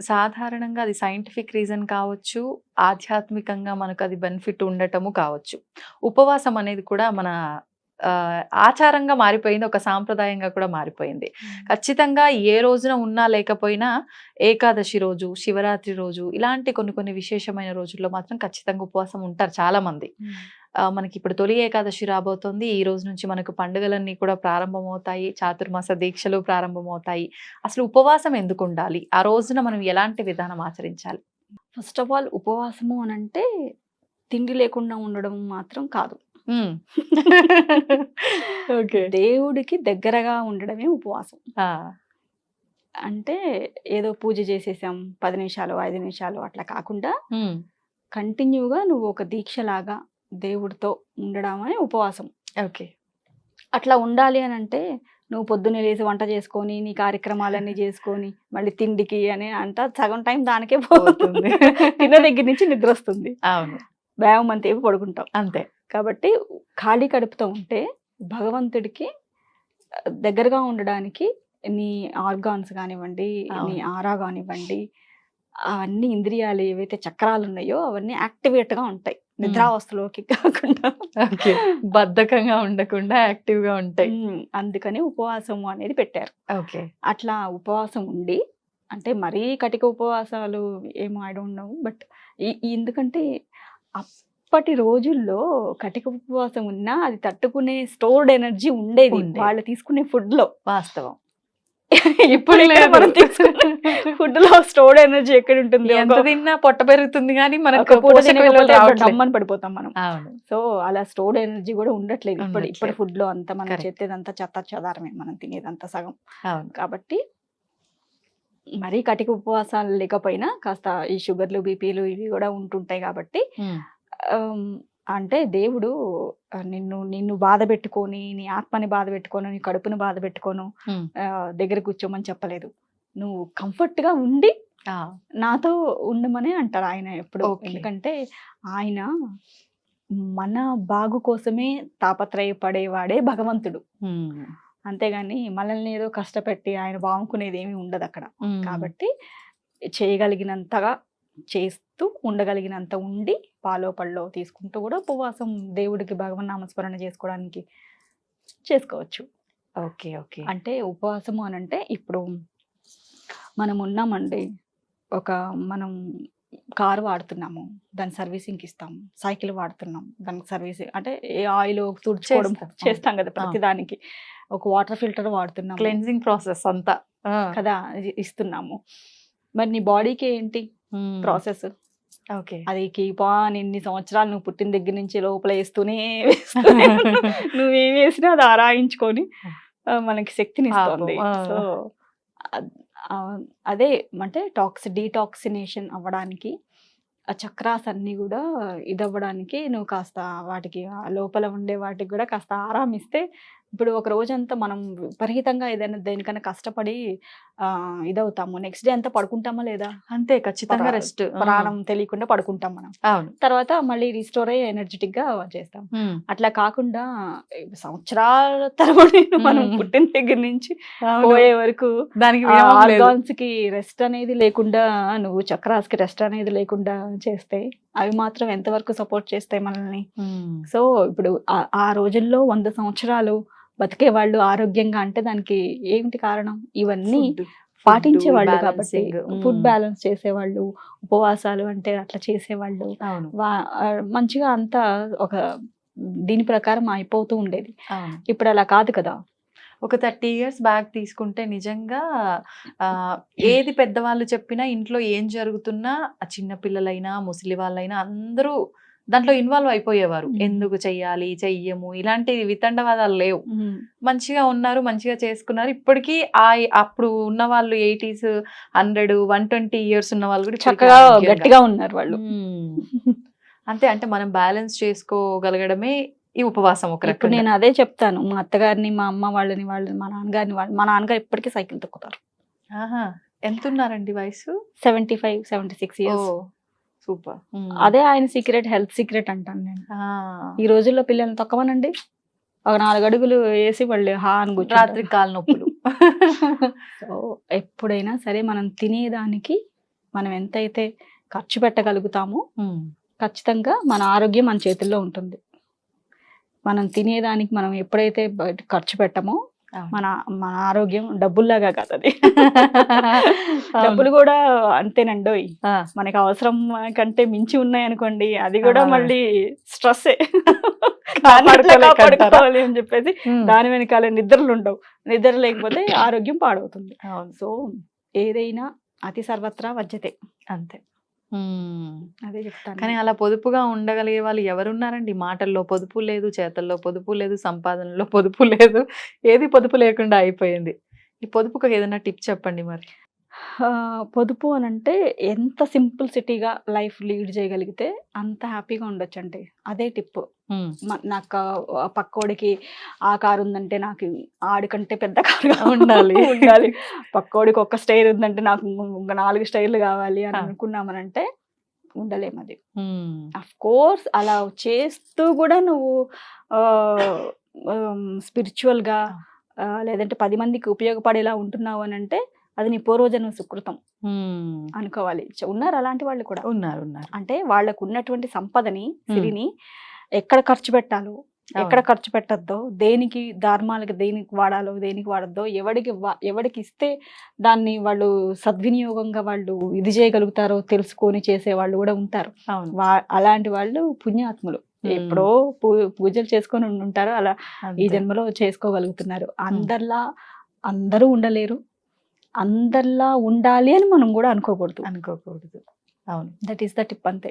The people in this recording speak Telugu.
సాధారణంగా అది సైంటిఫిక్ రీజన్ కావచ్చు, ఆధ్యాత్మికంగా మనకు అది బెనిఫిట్ ఉండటము కావచ్చు. ఉపవాసం అనేది కూడా మన ఆచారంగా మారిపోయింది. ఒక సాంప్రదాయంగా కూడా మారిపోయింది. ఖచ్చితంగా ఏ రోజున ఉన్నా లేకపోయినా ఏకాదశి రోజు, శివరాత్రి రోజు ఇలాంటి కొన్ని కొన్ని విశేషమైన రోజుల్లో మాత్రం ఖచ్చితంగా ఉపవాసం ఉంటారు చాలామంది. మనకిప్పుడు తొలి ఏకాదశి రాబోతోంది. ఈ రోజు నుంచి మనకు పండుగలన్నీ కూడా ప్రారంభమవుతాయి. చాతుర్మాస దీక్షలు ప్రారంభమవుతాయి. అసలు ఉపవాసం ఎందుకుండాలి? ఆ రోజున మనం ఎలాంటి విధానం ఆచరించాలి? ఫస్ట్ ఆఫ్ ఆల్ ఉపవాసము అనంటే తిండి లేకుండా ఉండడం మాత్రం కాదు. హ్మ్. ఓకే. దేవుడికి దగ్గరగా ఉండడమే ఉపవాసం. ఆ! అంటే ఏదో పూజ చేసేసాం 10 నిమిషాలు, 5 నిమిషాలు అట్లా కాకుండా హ్మ్. కంటిన్యూగా నువ్వు ఒక దీక్షలాగా దేవుడితో ఉండడమే ఉపవాసం. ఓకే. అట్లా ఉండాలి అనంటే నువ్వు పొద్దున్నే లేసి వంట చేసుకొని, నీ కార్యక్రమాలన్నీ చేసుకొని, మళ్ళీ తిండికి అని అంతా సగం టైం దానికే పోతుంది. తిన్న దగ్గర నుంచి నిద్రొస్తుంది. అవును. వ్యాయామం అంతేపు పడుకుంటాం. అంతే. కాబట్టి ఖాళీ కడుపుతో ఉంటే భగవంతుడికి దగ్గరగా ఉండడానికి నీ ఆర్గాన్స్ కానివ్వండి, నీ అవును. ఆరా కానివ్వండి, అవన్నీ ఇంద్రియాలు ఏవైతే చక్రాలు ఉన్నాయో అవన్నీ యాక్టివేట్‌గా ఉంటాయి. నిద్రావస్థలోకి కాకుండా. ఓకే. బద్ధకంగా ఉండకుండా యాక్టివ్‌గా ఉంటాయి. అందుకని ఉపవాసం అనేది పెట్టారు. ఓకే. అట్లా ఉపవాసం ఉండి అంటే మరీ కటిక ఉపవాసాలు ఏమో ఐ డోంట్ నో. బట్ ఎందుకంటే అప్పటి రోజుల్లో కటిక ఉపవాసం ఉన్నా అది తట్టుకునే స్టోర్డ్ ఎనర్జీ ఉండేది వాళ్ళు తీసుకునే ఫుడ్‌లో. వాస్తవం. ఇప్పుడు మనం తీసుకునే ఫుడ్‌లో స్టోర్డ్ ఎనర్జీ ఎక్కడ ఉంటుంది? ఎంత తిన్నా పొట్ట పెరుగుతుంది గానీ మనకు పూట పోషక విలువలు తినకపోతే రావట్లేదు. డమ్మని పడిపోతాం మనం. అవును. సో అలా స్టోర్డ్ ఎనర్జీ కూడా ఉండట్లేదు. ఇప్పటి ఉండట్లేదు. ఫుడ్‌లో అంతా మనం కరెక్ట్. చేసేదంతా చెత్త చెదారమే మనం తినేదంతా సగం. అవును. కాబట్టి మరీ కటిక ఉపవాసాలు లేకపోయినా కాస్త ఈ షుగర్లు, బీపీలు ఇవి కూడా ఉంటుంటాయి కాబట్టి అంటే దేవుడు నిన్ను బాధ పెట్టుకొని, నీ ఆత్మని బాధ పెట్టుకోను, నీ కడుపుని బాధ పెట్టుకోను దగ్గర కూర్చోమని చెప్పలేదు. నువ్వు కంఫర్ట్‌గా ఉండి నాతో ఉండమనే అంటారు ఆయన ఎప్పుడు. ఎందుకంటే ఆయన మన బాగు కోసమే తాపత్రయపడేవాడే భగవంతుడు. అంతేగాని మనల్ని ఏదో కష్టపెట్టి ఆయన బాగుకునేది ఏమీ ఉండదు అక్కడ. కాబట్టి చేయగలిగినంతగా చేస్తూ ఉండగలిగినంత ఉండి పాలో పళ్ళో తీసుకుంటూ కూడా ఉపవాసం దేవుడికి భగవన్ నామస్మరణ చేసుకోవడానికి చేసుకోవచ్చు. ఓకే. ఓకే. అంటే ఉపవాసము అనంటే ఇప్పుడు మనం ఉన్నామండి, మనం కారు వాడుతున్నాము, దాని సర్వీసింగ్కి ఇస్తాము. సైకిల్ వాడుతున్నాం, దానికి సర్వీసింగ్ అంటే ఏ ఆయిల్ తుడుచుకోవడం చేస్తాం కదా ప్రతిదానికి. ఒక వాటర్ ఫిల్టర్ వాడుతున్నాం, క్లెన్జింగ్ ప్రాసెస్ అంతా కదా ఇస్తున్నాము. మరి నీ బాడీకి ఏంటి ప్రాసెస్? ఓకే. అది ఇన్ని సంవత్సరాలు నువ్వు పుట్టిన దగ్గర నుంచి లోపల వేస్తూనే నువ్వేం వేసినా అది ఆరాయించుకొని మనకి శక్తిని ఇస్తుంది. సో అదే అంటే డీటాక్సినేషన్ అవ్వడానికి ఆ చక్రాస్ అన్నీ కూడా ఇదవ్వడానికి నువ్వు కాస్త వాటికి లోపల ఉండే వాటికి కూడా కాస్త ఆరాం ఇస్తే ఇప్పుడు ఒక రోజంతా మనం విపరీతంగా ఏదైనా దేనికన్నా కష్టపడి ఇదవుతాము, నెక్స్ట్ డే అంతా పడుకుంటామా లేదా? అంతే, ఖచ్చితంగా రెస్ట్, ప్రాణం తెలియకుండా పడుకుంటాం మనం. తర్వాత మళ్ళీ రీస్టోర్ అయ్యి ఎనర్జెటిక్ గా చేస్తాం. అట్లా కాకుండా సంవత్సరాల తరబడి మనం పుట్టిన దగ్గర నుంచి పోయే వరకు దానికి ఆర్గాన్స్ కి రెస్ట్ అనేది లేకుండా, నువ్వు చక్రాస్ కి రెస్ట్ అనేది లేకుండా చేస్తే అవి మాత్రం ఎంతవరకు సపోర్ట్ చేస్తాయి మనల్ని? సో ఇప్పుడు ఆ రోజుల్లో 100 సంవత్సరాలు బతికే వాళ్ళు ఆరోగ్యంగా అంటే దానికి ఏమిటి కారణం? ఇవన్నీ పాటించేవాళ్ళు కాబట్టి. ఫుడ్ బ్యాలెన్స్ చేసేవాళ్ళు, ఉపవాసాలు అంటే అట్లా చేసేవాళ్ళు, మంచిగా అంతా ఒక దీని ప్రకారం అయిపోతూ ఉండేది. ఇప్పుడు అలా కాదు కదా. ఒక 30 years బ్యాక్ తీసుకుంటే నిజంగా ఏది పెద్దవాళ్ళు చెప్పినా, ఇంట్లో ఏం జరుగుతున్నా చిన్న పిల్లలైనా ముసలి వాళ్ళైనా అందరూ దాంట్లో ఇన్వాల్వ్ అయిపోయేవారు. ఎందుకు చెయ్యాలి, చెయ్యము, ఇలాంటి వితండవాదాలు లేవు. మంచిగా ఉన్నారు, మంచిగా చేసుకున్నారు. ఇప్పటికీ అప్పుడు ఉన్న వాళ్ళు 80s 100 120 years ఉన్న వాళ్ళు కూడా చక్కగా గట్టిగా ఉన్నారు వాళ్ళు. అంతే. అంటే మనం బ్యాలెన్స్ చేసుకోగలగడమే ఈ ఉపవాసం. ఇప్పుడు నేను అదే చెప్తాను మా అత్తగారిని, మా అమ్మ వాళ్ళని, మా నాన్నగారు ఇప్పటికీ సైకిల్ తొక్కుతారు. ఎంత ఉన్నారండి వయసు? 75 76 years. సూపర్. అదే ఆయన సీక్రెట్, హెల్త్ సీక్రెట్ అంటాను నేను. ఈ రోజుల్లో పిల్లల్ని తొక్కమనండి, ఒక 4 అడుగులు వేసి వాళ్ళు అని కూర్చో, రాత్రి కాలు నొప్పులు. సో ఎప్పుడైనా సరే మనం తినేదానికి మనం ఎంతైతే ఖర్చు పెట్టగలుగుతామో ఉమ్, ఖచ్చితంగా మన ఆరోగ్యం మన చేతుల్లో ఉంటుంది. మనం తినేదానికి మనం ఎప్పుడైతే బయట ఖర్చు పెట్టమో అవును. మన మన ఆరోగ్యం డబ్బుల్లాగా కాదు అది. అవును. డబ్బులు కూడా అంతేనండోయ్. ఆ, మనకి అవసరం కంటే మించి ఉన్నాయనుకోండి, అది కూడా ఆ. మళ్ళీ స్ట్రెస్సే. కాపాడుకోలేక కాపాడుకోవాలి అని చెప్పేసి ఉమ్, దాని వెనకాల నిద్రలు ఉండవు. నిద్ర లేకపోతే ఆరోగ్యం పాడవుతుంది. అవును, సో ఏదైనా అతి సర్వత్రా వజ్జతే. అంతే. ఉమ్. అదే చెప్తాను. కానీ అలా పొదుపుగా ఉండగలిగే వాళ్ళు ఎవరున్నారండి? మాటల్లో పొదుపు లేదు, చేతల్లో పొదుపు లేదు, సంపాదనలో పొదుపు లేదు, ఏది పొదుపు లేకుండా అయిపోయింది. ఈ పొదుపుకు ఏదైనా టిప్ చెప్పండి మరి. పొదుపు అనంటే ఎంత సింప్లిసిటీగా లైఫ్ లీడ్ చేయగలిగితే అంత హ్యాపీగా ఉండొచ్చండి. అదే టిప్. ఉమ్, నాకు పక్కోడికి ఆ కారు ఉందంటే నాకు ఆడికంటే పెద్ద కారు ఉండాలి. ఉండాలి. పక్కోడికి ఒక స్టైర్ ఉందంటే నాకు ఇంకా 4 స్టైర్లు కావాలి అని ఆ. అనుకున్నామనంటే ఉండలేము అది. ఉమ్, అఫ్ కోర్స్ అలా చేస్తూ కూడా నువ్వు స్పిరిచువల్గా లేదంటే 10 మందికి ఉపయోగపడేలా ఉంటున్నావు అని అంటే అది నీ పూర్వజన్మ సుకృతం ఉమ్. అనుకోవాలి. ఉన్నారు అలాంటి వాళ్ళు కూడా. ఉన్నారు, ఉన్నారు. అంటే వాళ్ళకు ఉన్నటువంటి సంపదని, సిరిని ఎక్కడ ఖర్చు పెట్టాలో, ఎక్కడ ఖర్చు పెట్టద్దో, దేనికి ధర్మాలకి దేనికి వాడాలో, దేనికి వాడద్దో, ఎవడికి ఇస్తే దాన్ని వాళ్ళు సద్వినియోగంగా వాళ్ళు ఇది చేయగలుగుతారో తెలుసుకొని చేసే వాళ్ళు కూడా ఉంటారు. అవును. అలాంటి వాళ్ళు పుణ్యాత్ములు. ఎప్పుడో పూజలు చేసుకొని ఉంటారు, అలా ఈ అంతే. జన్మలో చేసుకోగలుగుతున్నారు. అందరూ ఉండలేరు. అందరిలా ఉండాలి అని మనం కూడా అనుకోకూడదు. అనుకోకూడదు. అవును. దట్ ఈస్ ద టిప్ అంతే.